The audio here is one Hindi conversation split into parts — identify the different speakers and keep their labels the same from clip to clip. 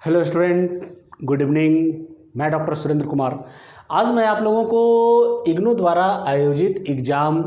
Speaker 1: Hello student, good evening. मैं डॉक्टर सुरेंद्र कुमार। आज मैं आप लोगों को इग्नू द्वारा आयोजित एग्ज़ाम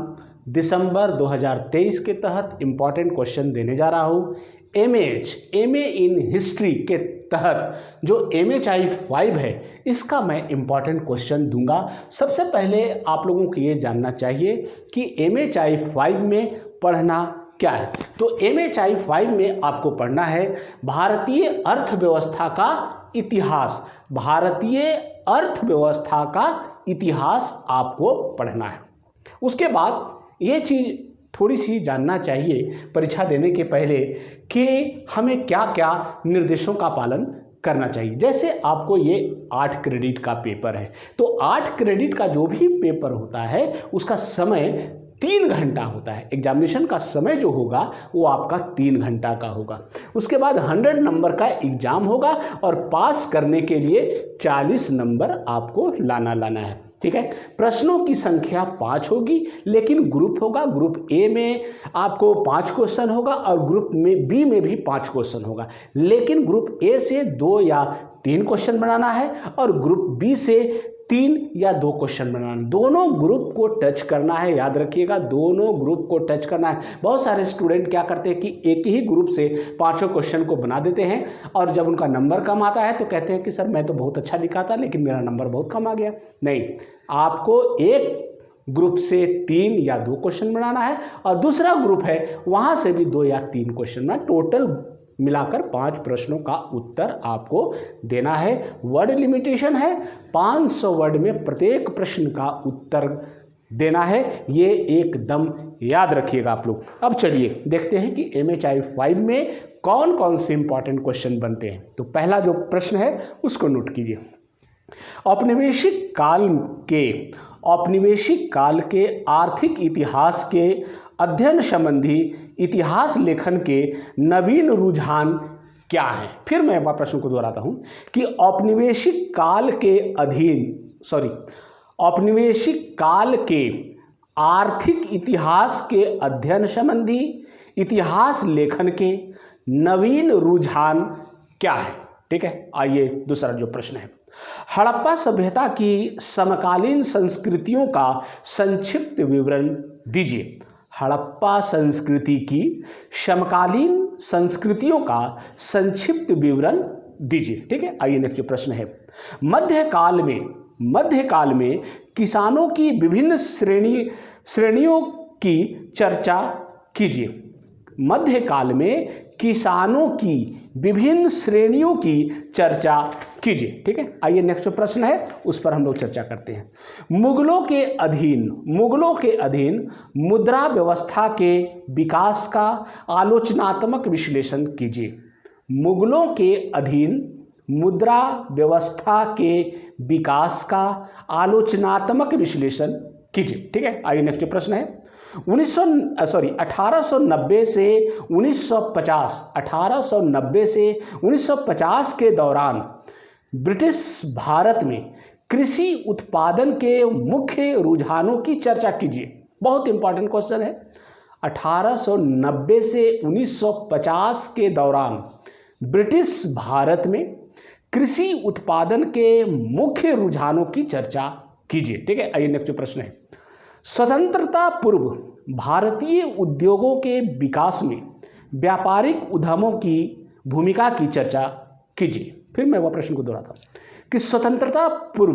Speaker 1: दिसंबर 2023 के तहत इम्पॉर्टेंट क्वेश्चन देने जा रहा हूँ। एमए इन हिस्ट्री के तहत जो MHI 5 है, इसका मैं इम्पॉर्टेंट क्वेश्चन दूंगा। सबसे पहले आप लोगों को ये जानना चाहिए कि MHI 5 में पढ़ना क्या है। तो MHI 5 में आपको पढ़ना है भारतीय अर्थव्यवस्था का इतिहास। भारतीय अर्थव्यवस्था का इतिहास आपको पढ़ना है। उसके बाद ये चीज़ थोड़ी सी जानना चाहिए परीक्षा देने के पहले कि हमें क्या क्या निर्देशों का पालन करना चाहिए। जैसे आपको ये 8 क्रेडिट का पेपर है, तो 8 क्रेडिट का जो भी पेपर होता है उसका समय 3 घंटा होता है। एग्जामिनेशन का समय जो होगा वो आपका 3 घंटा का होगा। उसके बाद 100 नंबर का एग्जाम होगा और पास करने के लिए 40 नंबर आपको लाना है। ठीक है। प्रश्नों की संख्या 5 होगी, लेकिन ग्रुप होगा। ग्रुप ए में आपको 5 क्वेश्चन होगा और ग्रुप में बी में भी 5 क्वेश्चन होगा, लेकिन ग्रुप ए से 2 या 3 क्वेश्चन बनाना है और ग्रुप बी से 3 या 2 क्वेश्चन बनाना। दोनों ग्रुप को टच करना है, याद रखिएगा, दोनों ग्रुप को टच करना है। बहुत सारे स्टूडेंट क्या करते हैं कि एक ही ग्रुप से 5 क्वेश्चन को बना देते हैं और जब उनका नंबर कम आता है तो कहते हैं कि सर मैं तो बहुत अच्छा लिखा था लेकिन मेरा नंबर बहुत कम आ गया। नहीं, आपको एक ग्रुप से 3 या 2 क्वेश्चन बनाना है और दूसरा ग्रुप है वहाँ से भी 2 या 3 क्वेश्चन बनाना। टोटल मिलाकर 5 प्रश्नों का उत्तर आपको देना है। वर्ड लिमिटेशन है, 500 वर्ड में प्रत्येक प्रश्न का उत्तर देना है। ये एकदम याद रखिएगा आप लोग। अब चलिए देखते हैं कि MHI 5 में कौन कौन से इंपॉर्टेंट क्वेश्चन बनते हैं। तो पहला जो प्रश्न है उसको नोट कीजिए। औपनिवेशिक काल के आर्थिक इतिहास के अध्ययन संबंधी इतिहास लेखन के नवीन रुझान क्या हैं। फिर मैं प्रश्न को दोहराता हूं कि औपनिवेशिक काल के आर्थिक इतिहास के अध्ययन संबंधी इतिहास लेखन के नवीन रुझान क्या है। ठीक है। आइए दूसरा जो प्रश्न है, हड़प्पा सभ्यता की समकालीन संस्कृतियों का संक्षिप्त विवरण दीजिए। हड़प्पा संस्कृति की समकालीन संस्कृतियों का संक्षिप्त विवरण दीजिए। ठीक है। आइए नेक्स्ट प्रश्न है, मध्यकाल में किसानों की विभिन्न श्रेणियों की चर्चा कीजिए। मध्यकाल में किसानों की विभिन्न श्रेणियों की चर्चा कीजिए। ठीक है। आइए नेक्स्ट प्रश्न है, उस पर हम लोग चर्चा करते हैं। मुगलों के अधीन मुद्रा व्यवस्था के विकास का आलोचनात्मक विश्लेषण कीजिए। मुगलों के अधीन मुद्रा व्यवस्था के विकास का आलोचनात्मक विश्लेषण कीजिए। ठीक है। आइए नेक्स्ट प्रश्न है, 1890 से 1950 के दौरान ब्रिटिश भारत में कृषि उत्पादन के मुख्य रुझानों की चर्चा कीजिए। बहुत इंपॉर्टेंट क्वेश्चन है। 1890 से 1950 के दौरान ब्रिटिश भारत में कृषि उत्पादन के मुख्य रुझानों की चर्चा कीजिए। ठीक है। आइए नेक्स्ट प्रश्न है, स्वतंत्रता पूर्व भारतीय उद्योगों के विकास में व्यापारिक उद्यमों की भूमिका की चर्चा कीजिए। फिर मैं वह प्रश्न को दोहराता हूं कि स्वतंत्रता पूर्व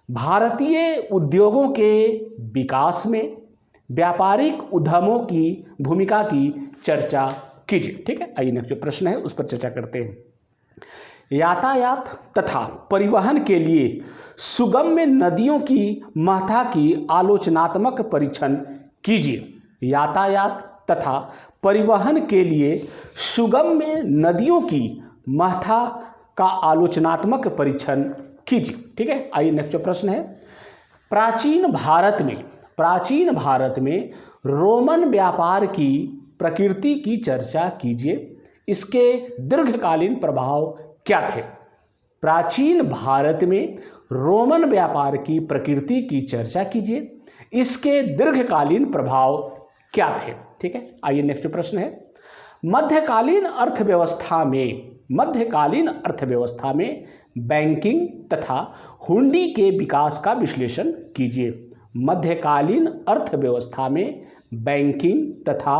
Speaker 1: भारतीय उद्योगों के विकास में व्यापारिक उद्यमों की भूमिका की चर्चा कीजिए। ठीक है। आइए नेक्स्ट प्रश्न है, उस पर चर्चा करते हैं। यातायात तथा परिवहन के लिए सुगम्य नदियों की महत्ता की आलोचनात्मक परीक्षण कीजिए। यातायात तथा परिवहन के लिए सुगम्य नदियों की महत्ता का आलोचनात्मक परीक्षण कीजिए। ठीक है। आइए नेक्स्ट प्रश्न है, प्राचीन भारत में रोमन व्यापार की प्रकृति की चर्चा कीजिए। इसके दीर्घकालीन प्रभाव क्या थे। प्राचीन भारत में रोमन व्यापार की प्रकृति की चर्चा कीजिए। इसके दीर्घकालीन प्रभाव क्या थे। ठीक है। आइए नेक्स्ट प्रश्न है, मध्यकालीन अर्थव्यवस्था में मध्यकालीन अर्थव्यवस्था में बैंकिंग तथा हुंडी के विकास का विश्लेषण कीजिए। मध्यकालीन अर्थव्यवस्था में बैंकिंग तथा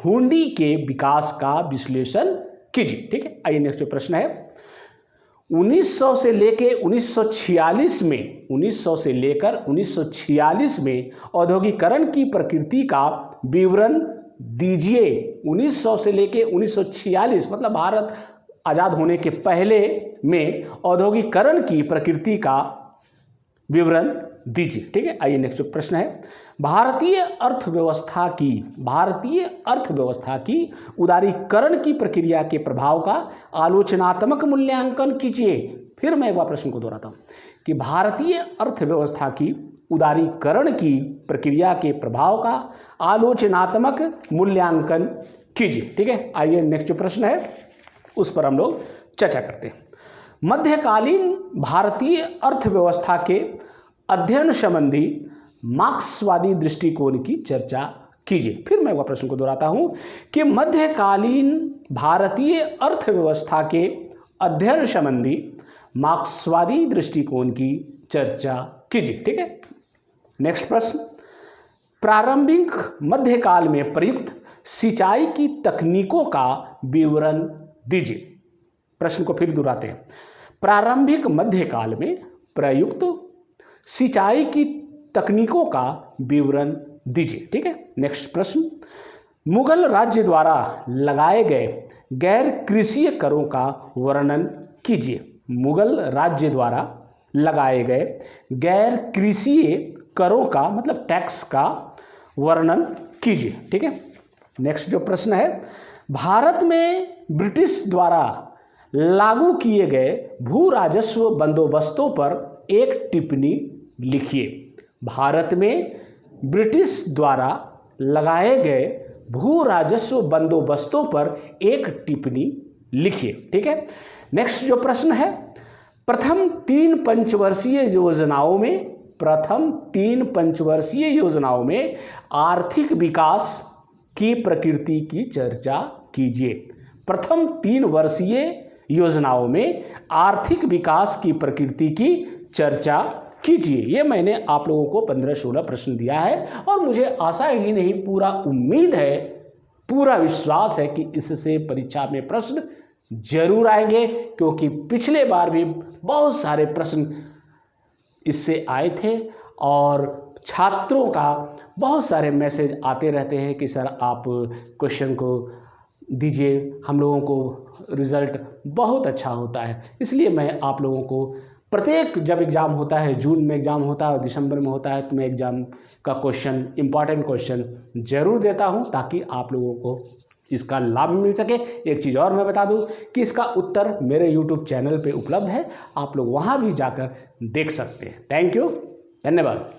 Speaker 1: हुंडी के विकास का विश्लेषण कीजिए। ठीक है, आइए नेक्स्ट जो प्रश्न है, 1900 से लेकर 1946 में 1900 से लेकर 1946 में औद्योगिकरण की प्रकृति का विवरण दीजिए। 1900 से लेकर 1946 मतलब भारत आज़ाद होने के पहले में औद्योगिकरण की प्रकृति का विवरण दीजिए। ठीक है, आइए नेक्स्ट प्रश्न है, भारतीय अर्थव्यवस्था की उदारीकरण की प्रक्रिया के प्रभाव का आलोचनात्मक मूल्यांकन कीजिए। फिर मैं एक बार प्रश्न को दोहराता हूँ कि भारतीय अर्थव्यवस्था की उदारीकरण की प्रक्रिया के प्रभाव का आलोचनात्मक मूल्यांकन कीजिए। ठीक है, आइए नेक्स्ट जो प्रश्न है उस पर हम लोग चर्चा करते हैं। मध्यकालीन भारतीय अर्थव्यवस्था के अध्ययन संबंधी मार्क्सवादी दृष्टिकोण की चर्चा कीजिए। फिर मैं वह प्रश्न को दोहराता हूं कि मध्यकालीन भारतीय अर्थव्यवस्था के अध्ययन संबंधी मार्क्सवादी दृष्टिकोण की चर्चा कीजिए। ठीक है, नेक्स्ट प्रश्न, प्रारंभिक मध्यकाल में प्रयुक्त सिंचाई की तकनीकों का विवरण दीजिए। प्रश्न को फिर दोहराते हैं, प्रारंभिक मध्यकाल में प्रयुक्त सिंचाई की तकनीकों का विवरण दीजिए। ठीक है, नेक्स्ट प्रश्न, मुगल राज्य द्वारा लगाए गए गैर कृषि करों का वर्णन कीजिए। मुगल राज्य द्वारा लगाए गए गैर कृषि करों का मतलब टैक्स का वर्णन कीजिए। ठीक है, नेक्स्ट जो प्रश्न है, भारत में ब्रिटिश द्वारा लागू किए गए भू राजस्व बंदोबस्तों पर एक टिप्पणी लिखिए। भारत में ब्रिटिश द्वारा लगाए गए भू राजस्व बंदोबस्तों पर एक टिप्पणी लिखिए। ठीक है, नेक्स्ट जो प्रश्न है, प्रथम तीन पंचवर्षीय योजनाओं में आर्थिक विकास की प्रकृति की चर्चा कीजिए। प्रथम 3 वर्षीय योजनाओं में आर्थिक विकास की प्रकृति की चर्चा कीजिए। ये मैंने आप लोगों को 15-16 प्रश्न दिया है और मुझे आशा ही नहीं पूरा उम्मीद है, पूरा विश्वास है कि इससे परीक्षा में प्रश्न जरूर आएंगे, क्योंकि पिछले बार भी बहुत सारे प्रश्न इससे आए थे और छात्रों का बहुत सारे मैसेज आते रहते हैं कि सर आप क्वेश्चन को दीजिए, हम लोगों को रिज़ल्ट बहुत अच्छा होता है। इसलिए मैं आप लोगों को प्रत्येक जब एग्ज़ाम होता है, जून में एग्ज़ाम होता है और दिसंबर में होता है, तो मैं एग्ज़ाम का क्वेश्चन, इम्पॉर्टेंट क्वेश्चन ज़रूर देता हूं ताकि आप लोगों को इसका लाभ मिल सके। एक चीज़ और मैं बता दूं कि इसका उत्तर मेरे यूट्यूब चैनल पे उपलब्ध है, आप लोग वहां भी जाकर देख सकते हैं। थैंक यू, धन्यवाद।